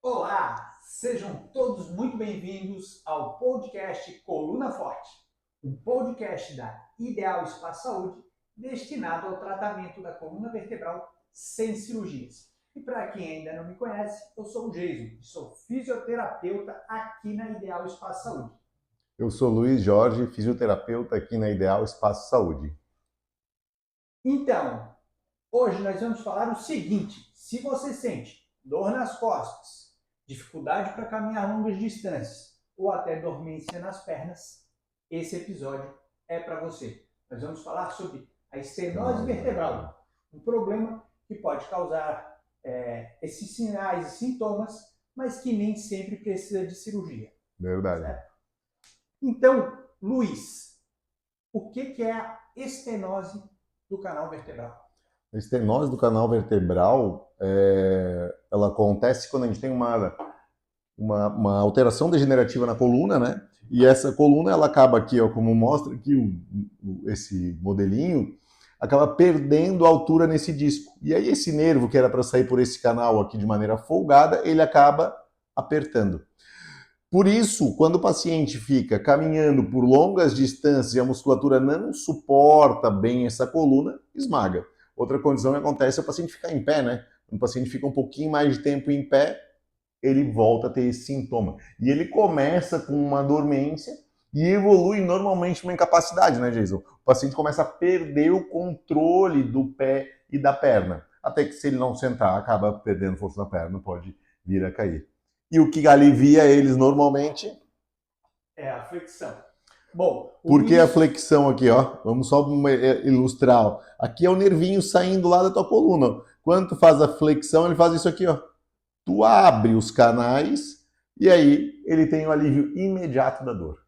Olá, sejam todos muito bem-vindos ao podcast Coluna Forte, um podcast da Ideal Espaço Saúde destinado ao tratamento da coluna vertebral sem cirurgias. E para quem ainda não me conhece, eu sou o Jason, sou fisioterapeuta aqui na Ideal Espaço Saúde. Eu sou Luiz Jorge, fisioterapeuta aqui na Ideal Espaço Saúde. Então, hoje nós vamos falar o seguinte: se você sente dor nas costas, dificuldade para caminhar longas distâncias ou até dormência nas pernas, esse episódio é para você. Nós vamos falar sobre a estenose vertebral, um problema que pode causar esses sinais e sintomas, mas que nem sempre precisa de cirurgia. Verdade. Certo? Então, Luiz, o que é a estenose do canal vertebral? A estenose do canal vertebral, ela acontece quando a gente tem uma alteração degenerativa na coluna, né? E essa coluna, ela acaba aqui, ó, como mostra aqui esse modelinho, acaba perdendo altura nesse disco. E aí esse nervo, que era para sair por esse canal aqui de maneira folgada, ele acaba apertando. Por isso, quando o paciente fica caminhando por longas distâncias e a musculatura não suporta bem essa coluna, esmaga. Outra condição que acontece é o paciente ficar em pé, né? Quando o paciente fica um pouquinho mais de tempo em pé, ele volta a ter esse sintoma. E ele começa com uma dormência e evolui normalmente uma incapacidade, né, Jason? O paciente começa a perder o controle do pé e da perna. Até que se ele não sentar, acaba perdendo força na perna, pode vir a cair. E o que alivia eles normalmente é a flexão. Bom, por que a flexão aqui, ó? Vamos só ilustrar. Ó. Aqui é o nervinho saindo lá da tua coluna. Quando tu faz a flexão, ele faz isso aqui, ó. Tu abre os canais e aí ele tem o alívio imediato da dor.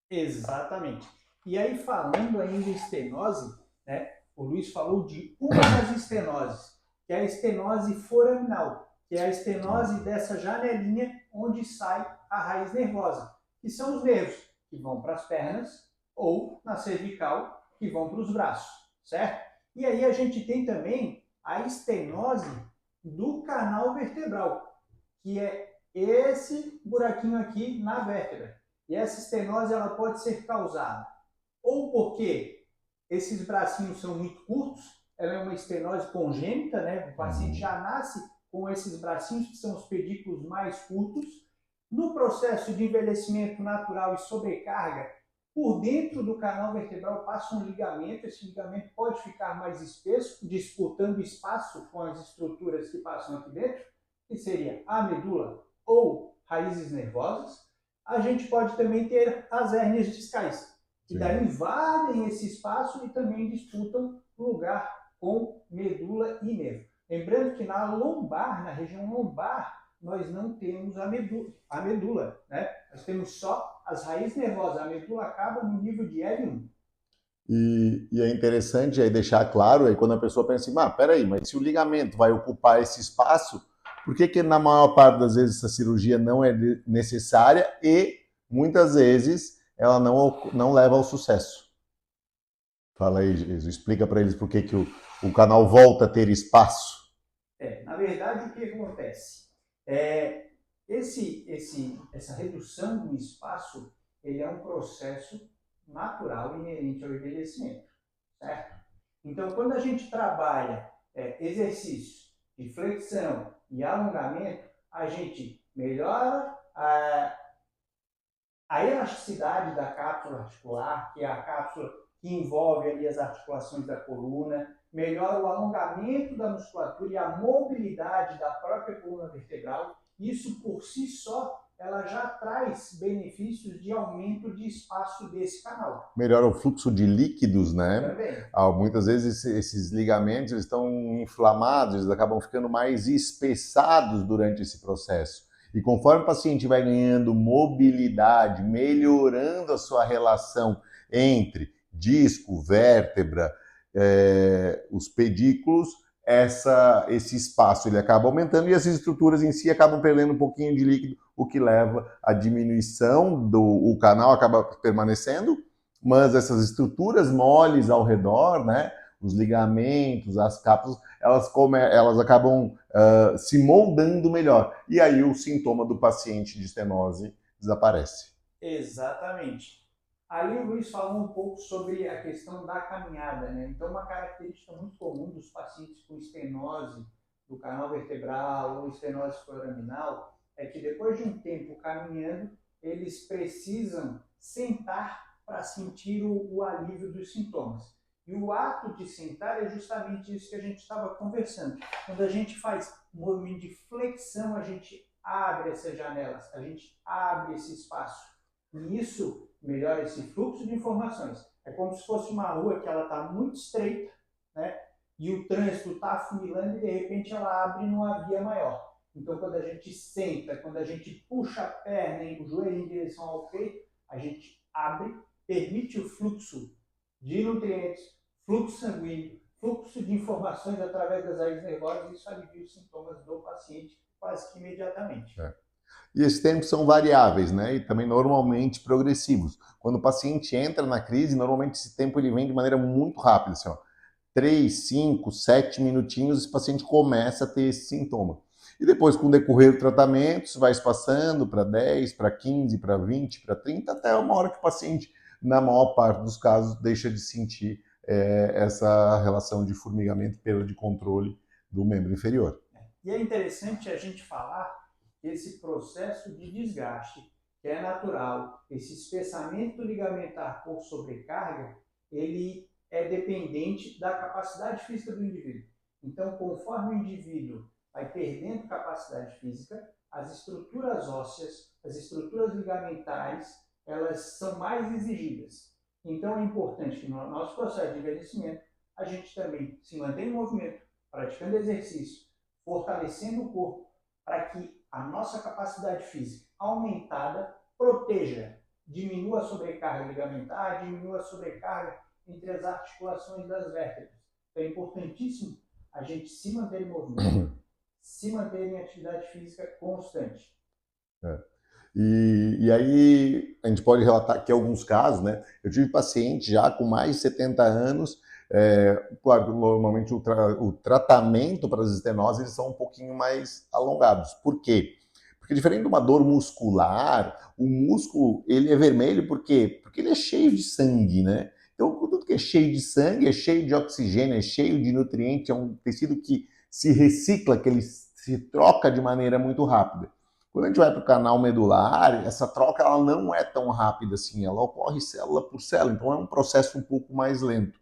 Exatamente. E aí, falando ainda em estenose, né, o Luiz falou de uma das estenoses, que é a estenose foraminal, que é a estenose dessa janelinha onde sai a raiz nervosa, que são os nervos que vão para as pernas ou na cervical que vão para os braços, certo? E aí a gente tem também a estenose do canal vertebral, que é esse buraquinho aqui na vértebra. E essa estenose ela pode ser causada ou porque esses bracinhos são muito curtos, ela é uma estenose congênita, né? O paciente já nasce com esses bracinhos, que são os pedículos mais curtos. No processo de envelhecimento natural e sobrecarga, por dentro do canal vertebral passa um ligamento, esse ligamento pode ficar mais espesso, disputando espaço com as estruturas que passam aqui dentro, que seria a medula ou raízes nervosas. A gente pode também ter as hérnias discais, que daí invadem esse espaço e também disputam lugar com medula e nervo. Lembrando que na lombar, na região lombar, nós não temos a medula, né? Nós temos só as raízes nervosas. A medula acaba no nível de L1. E é interessante aí deixar claro, aí quando a pessoa pensa assim, peraí, mas se o ligamento vai ocupar esse espaço, por que na maior parte das vezes essa cirurgia não é necessária e muitas vezes ela não leva ao sucesso? Fala aí, Jesus, explica para eles por que o canal volta a ter espaço. Na verdade, o que acontece? Essa redução do espaço, ele é um processo natural inerente ao envelhecimento, certo? Então, quando a gente trabalha exercícios de flexão e alongamento, a gente melhora a elasticidade da cápsula articular, que é a cápsula que envolve ali as articulações da coluna, melhora o alongamento da musculatura e a mobilidade da própria coluna vertebral. Isso por si só, ela já traz benefícios de aumento de espaço desse canal. Melhora o fluxo de líquidos, né? Também. Muitas vezes esses ligamentos eles estão inflamados, eles acabam ficando mais espessados durante esse processo. E conforme o paciente vai ganhando mobilidade, melhorando a sua relação entre disco, vértebra, os pedículos, esse espaço ele acaba aumentando e as estruturas em si acabam perdendo um pouquinho de líquido, o que leva à diminuição o canal acaba permanecendo, mas essas estruturas moles ao redor, né, Os ligamentos, as capas, elas acabam se moldando melhor. E aí o sintoma do paciente de estenose desaparece. Exatamente. Ali o Luiz falou um pouco sobre a questão da caminhada, né? Então, uma característica muito comum dos pacientes com estenose do canal vertebral ou estenose foraminal é que depois de um tempo caminhando, eles precisam sentar para sentir o alívio dos sintomas. E o ato de sentar é justamente isso que a gente estava conversando. Quando a gente faz um movimento de flexão, a gente abre essas janelas, a gente abre esse espaço. E isso melhora esse fluxo de informações. É como se fosse uma rua que ela está muito estreita, né? E o trânsito está afunilando e de repente ela abre numa via maior. Então, quando a gente senta, quando a gente puxa a perna e o joelho em direção ao peito, a gente abre, permite o fluxo de nutrientes, fluxo sanguíneo, fluxo de informações através das raízes nervosas e isso alivia os sintomas do paciente quase que imediatamente. E esses tempos são variáveis, né? E também normalmente progressivos. Quando o paciente entra na crise, normalmente esse tempo ele vem de maneira muito rápida, assim, ó. 3, 5, 7 minutinhos, esse paciente começa a ter esse sintoma. E depois, com o decorrer do tratamento, isso vai passando para 10, para 15, para 20, para 30, até uma hora que o paciente, na maior parte dos casos, deixa de sentir essa relação de formigamento e perda de controle do membro inferior. E é interessante a gente falar que esse processo de desgaste, que é natural, esse espessamento ligamentar por sobrecarga, ele é dependente da capacidade física do indivíduo. Então, conforme o indivíduo vai perdendo capacidade física, as estruturas ósseas, as estruturas ligamentares, elas são mais exigidas. Então, é importante que no nosso processo de envelhecimento, a gente também se mantenha em movimento, praticando exercício, fortalecendo o corpo, para que a nossa capacidade física aumentada proteja, diminua a sobrecarga ligamentar, diminua a sobrecarga entre as articulações das vértebras. Então é importantíssimo a gente se manter em movimento, se manter em atividade física constante. E aí a gente pode relatar aqui alguns casos, né? Eu tive paciente já com mais de 70 anos, claro, normalmente o tratamento para as estenoses eles são um pouquinho mais alongados. Por quê? Porque diferente de uma dor muscular, o músculo ele é vermelho por quê? Porque ele é cheio de sangue, né? Então tudo que é cheio de sangue é cheio de oxigênio, é cheio de nutrientes, é um tecido que se recicla, que ele se troca de maneira muito rápida. Quando a gente vai para o canal medular, essa troca ela não é tão rápida assim, ela ocorre célula por célula, então é um processo um pouco mais lento.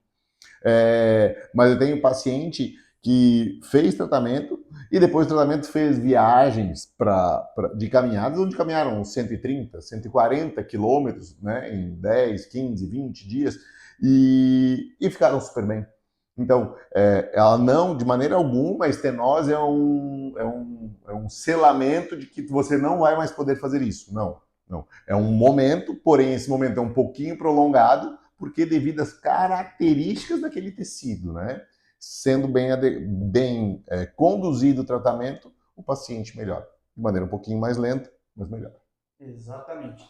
Mas eu tenho paciente que fez tratamento e depois do tratamento fez viagens de caminhadas onde caminharam 130, 140 quilômetros, né, em 10, 15, 20 dias e ficaram super bem. Então, ela não, de maneira alguma, a estenose é um selamento de que você não vai mais poder fazer isso. Não, não. É um momento, porém esse momento é um pouquinho prolongado, porque devido às características daquele tecido, né? Sendo bem conduzido o tratamento, o paciente melhora. De maneira um pouquinho mais lenta, mas melhor. Exatamente.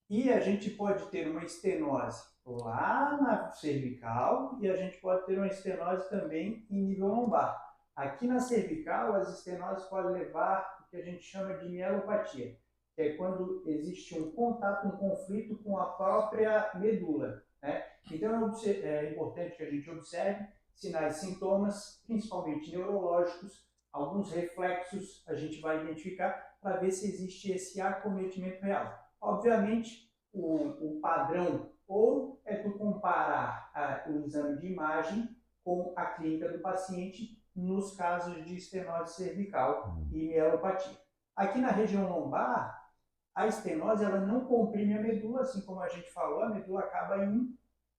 E a gente pode ter uma estenose lá na cervical e a gente pode ter uma estenose também em nível lombar. Aqui na cervical, as estenoses podem levar o que a gente chama de mielopatia, que é quando existe um contato, um conflito com a própria medula, né? Então é importante que a gente observe sinais e sintomas, principalmente neurológicos, alguns reflexos a gente vai identificar para ver se existe esse acometimento real. Obviamente, o padrão ou é tu comparar o exame de imagem com a clínica do paciente nos casos de estenose cervical e mielopatia. Aqui na região lombar, a estenose ela não comprime a medula, assim como a gente falou, a medula acaba em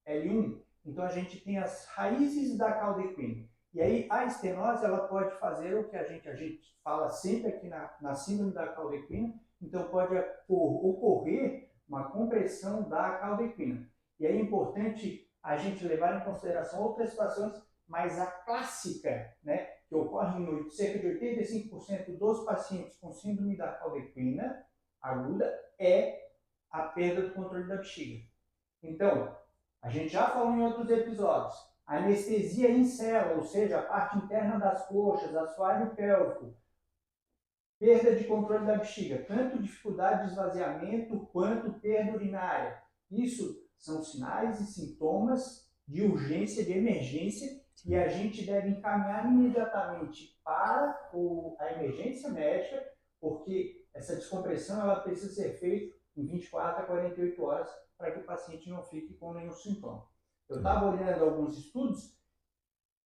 L1. Então a gente tem as raízes da caldequina. E aí a estenose ela pode fazer o que a gente fala sempre aqui na síndrome da caldequina. Então pode ocorrer uma compressão da caldequina. E aí é importante a gente levar em consideração outras situações, mas a clássica, né, que ocorre em cerca de 85% dos pacientes com síndrome da caldequina aguda é a perda do controle da bexiga. Então, a gente já falou em outros episódios, anestesia em célula, ou seja, a parte interna das coxas, assoalho pélvico, perda de controle da bexiga, tanto dificuldade de esvaziamento quanto perda urinária. Isso são sinais e sintomas de urgência, de emergência, e a gente deve encaminhar imediatamente para a emergência médica, porque essa descompressão ela precisa ser feita em 24 a 48 horas para que o paciente não fique com nenhum sintoma. Eu estava olhando alguns estudos,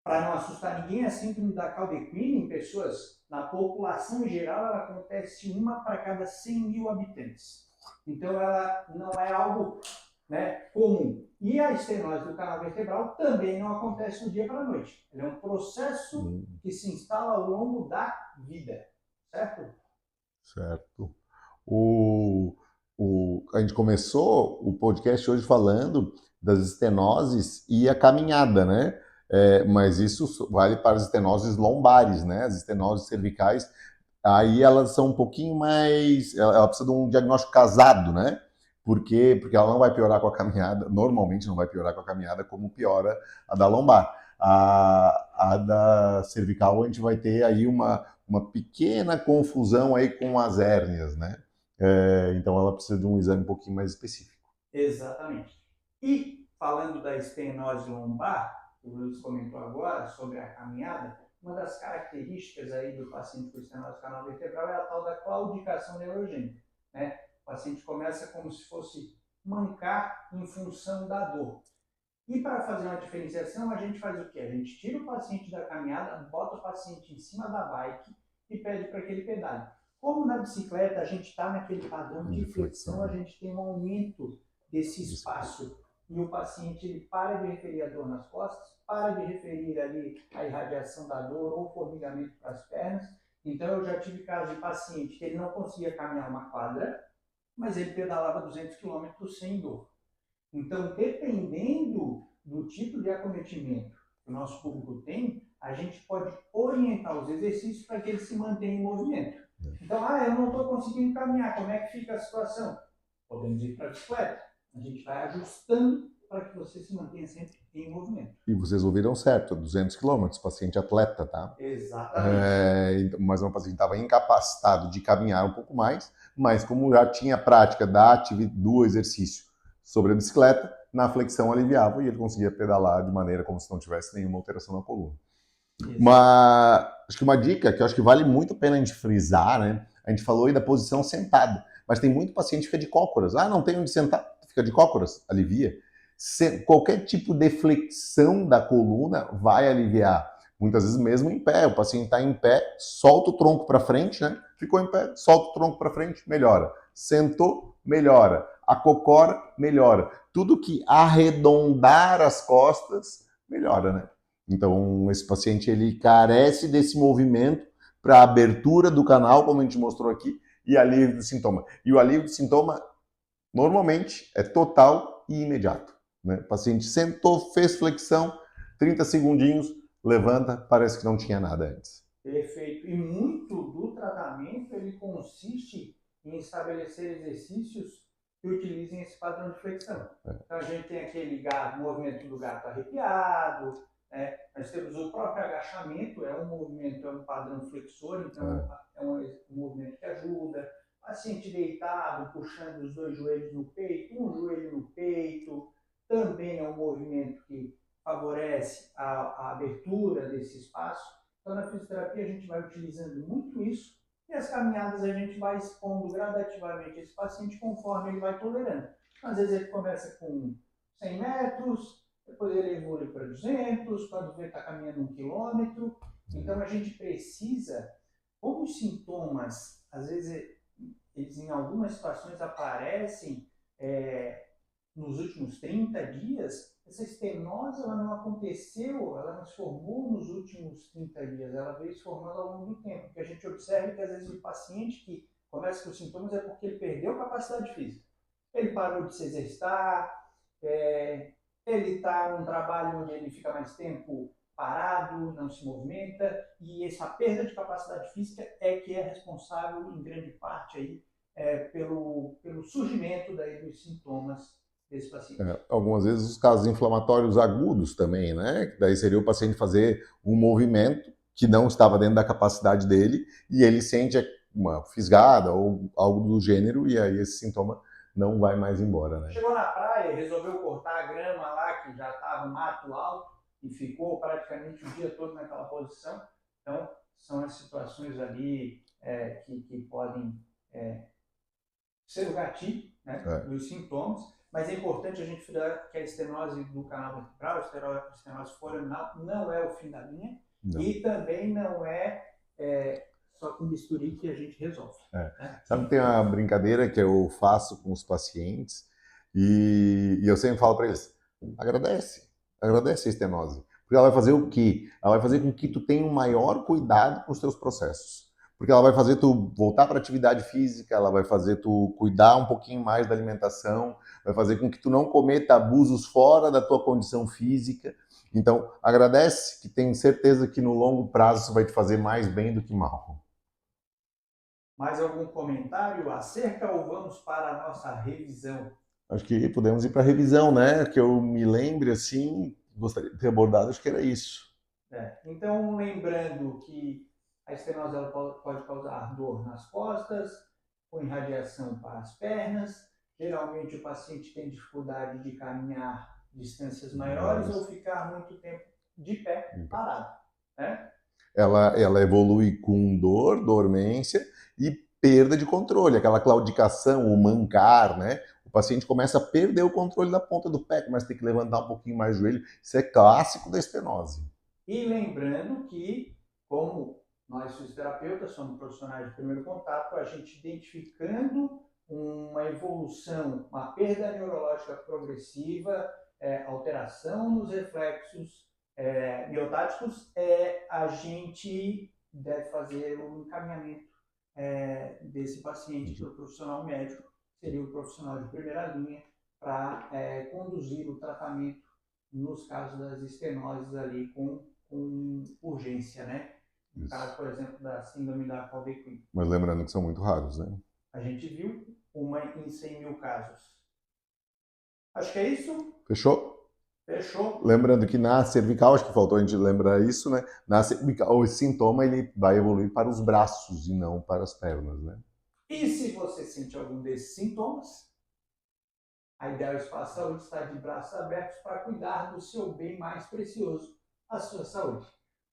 para não assustar ninguém, a síndrome da Caldequine em pessoas, na população em geral, ela acontece uma para cada 100 mil habitantes. Então, ela não é algo, né, comum. E a estenose do canal vertebral também não acontece do dia para a noite. Ela é um processo que se instala ao longo da vida, certo? Certo. A gente começou o podcast hoje falando das estenoses e a caminhada, né? Mas isso vale para as estenoses lombares, né? As estenoses cervicais, aí elas são um pouquinho mais... Ela precisa de um diagnóstico casado, né? Por quê? Porque ela não vai piorar com a caminhada, normalmente não vai piorar com a caminhada como piora a da lombar. A da cervical a gente vai ter aí uma pequena confusão aí com as hérnias, né? Então ela precisa de um exame um pouquinho mais específico. Exatamente. E falando da estenose lombar, que o Luiz comentou agora sobre a caminhada, uma das características aí do paciente com estenose do canal vertebral é a tal da claudicação neurogênica, né? O paciente começa como se fosse mancar em função da dor. E para fazer uma diferenciação, a gente faz o quê? A gente tira o paciente da caminhada, bota o paciente em cima da bike e pede para que ele pedale. Como na bicicleta a gente está naquele padrão de flexão, a gente tem um aumento desse espaço. E o paciente ele para de referir a dor nas costas, para de referir ali a irradiação da dor ou formigamento para as pernas. Então eu já tive casos de paciente que ele não conseguia caminhar uma quadra, mas ele pedalava 200 km sem dor. Então, dependendo do tipo de acometimento que o nosso público tem, a gente pode orientar os exercícios para que ele se mantenha em movimento. Então, eu não estou conseguindo caminhar, como é que fica a situação? Podemos ir para a bicicleta. A gente vai ajustando para que você se mantenha sempre em movimento. E vocês ouviram certo, 200 quilômetros, paciente atleta, tá? Exatamente. Mas o paciente estava incapacitado de caminhar um pouco mais, mas como já tinha prática do exercício sobre a bicicleta, na flexão aliviava e ele conseguia pedalar de maneira como se não tivesse nenhuma alteração na coluna. Acho que uma dica que eu acho que vale muito a pena a gente frisar, né? A gente falou aí da posição sentada, mas tem muito paciente que fica de cócoras. Não tem onde sentar, fica de cócoras, alivia. Qualquer tipo de flexão da coluna vai aliviar. Muitas vezes mesmo em pé, o paciente está em pé, solta o tronco para frente, né? Ficou em pé, solta o tronco para frente, melhora. Sentou, melhora. Acocora, melhora. Tudo que arredondar as costas, melhora, né? Então, esse paciente ele carece desse movimento para abertura do canal, como a gente mostrou aqui, e alívio do sintoma. E o alívio do sintoma, normalmente, é total e imediato. Né? O paciente sentou, fez flexão, 30 segundinhos, levanta, parece que não tinha nada antes. Perfeito. E muito do tratamento ele consiste em estabelecer exercícios que utilizem esse padrão de flexão. Então a gente tem aquele movimento do gato arrepiado, né? Nós temos o próprio agachamento, é um movimento, é um padrão flexor, então é um movimento que ajuda. Paciente deitado, puxando os dois joelhos no peito, um joelho no peito, também é um movimento que favorece a abertura desse espaço. Então, na fisioterapia, a gente vai utilizando muito isso e as caminhadas a gente vai expondo gradativamente esse paciente conforme ele vai tolerando. Às vezes ele começa com 100 metros, depois ele evolui para 200, quando vê está caminhando 1 quilômetro. Então, a gente precisa, como os sintomas, às vezes, eles em algumas situações aparecem nos últimos 30 dias, essa estenose ela não aconteceu, ela não se formou nos últimos 30 dias, ela veio se formando ao longo do tempo. Porque a gente observa que às vezes o paciente que começa com sintomas é porque ele perdeu capacidade física. Ele parou de se exercitar, ele está num trabalho onde ele fica mais tempo parado, não se movimenta, e essa perda de capacidade física é que é responsável em grande parte aí, pelo surgimento daí dos sintomas desse paciente. Algumas vezes os casos inflamatórios agudos também, né? Daí seria o paciente fazer um movimento que não estava dentro da capacidade dele e ele sente uma fisgada ou algo do gênero e aí esse sintoma não vai mais embora, né? Chegou na praia, resolveu cortar a grama lá, que já estava um mato alto, e ficou praticamente o dia todo naquela posição. Então, são as situações ali que podem ser o gatilho, né, dos sintomas, mas é importante a gente frisar que a estenose do canal vertebral, a estenose foraminal, não é o fim da linha, e também não é só com bisturi que a gente resolve. Né? Sabe, tem uma brincadeira que eu faço com os pacientes e eu sempre falo para eles, agradece a estenose. Porque ela vai fazer o quê? Ela vai fazer com que tu tenha um maior cuidado com os teus processos. Porque ela vai fazer tu voltar para a atividade física, ela vai fazer tu cuidar um pouquinho mais da alimentação, vai fazer com que tu não cometa abusos fora da tua condição física. Então, agradece, que tenho certeza que no longo prazo isso vai te fazer mais bem do que mal. Mais algum comentário acerca ou vamos para a nossa revisão? Acho que podemos ir para a revisão, né? Que eu me lembre, assim, gostaria de ter abordado, acho que era isso. Então, lembrando que a estenose ela pode causar dor nas costas, com irradiação para as pernas. Geralmente o paciente tem dificuldade de caminhar distâncias maiores ou ficar muito tempo de pé, parado. Né? Ela evolui com dor, dormência e perda de controle, aquela claudicação, o mancar, né? O paciente começa a perder o controle da ponta do pé, começa a ter que levantar um pouquinho mais o joelho. Isso é clássico da estenose. E lembrando que, como nós fisioterapeutas somos profissionais de primeiro contato, a gente identificando uma evolução, uma perda neurológica progressiva, alteração nos reflexos miotáticos, a gente deve fazer o encaminhamento desse paciente para o profissional médico, seria o profissional de primeira linha, para conduzir o tratamento nos casos das estenoses ali com urgência, né? No caso, por exemplo, da síndrome da Caldequin. Mas lembrando que são muito raros, né? A gente viu uma em 100 mil casos. Acho que é isso. Fechou? Fechou. Lembrando que na cervical, acho que faltou a gente lembrar isso, né? Na cervical, o sintoma ele vai evoluir para os braços e não para as pernas, né? E se você sente algum desses sintomas, a Ideal Espaço Saúde está de braços abertos para cuidar do seu bem mais precioso, a sua saúde.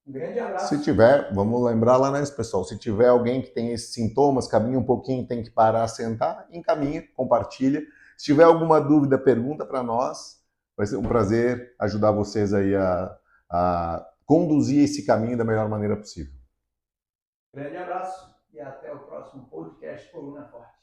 Um grande abraço. Se tiver, vamos lembrar lá, né, pessoal? Se tiver alguém que tem esses sintomas, caminha um pouquinho, tem que parar, sentar, encaminha, compartilha. Se tiver alguma dúvida, pergunta para nós. Vai ser um prazer ajudar vocês aí a conduzir esse caminho da melhor maneira possível. Grande abraço e até o próximo podcast Coluna Forte.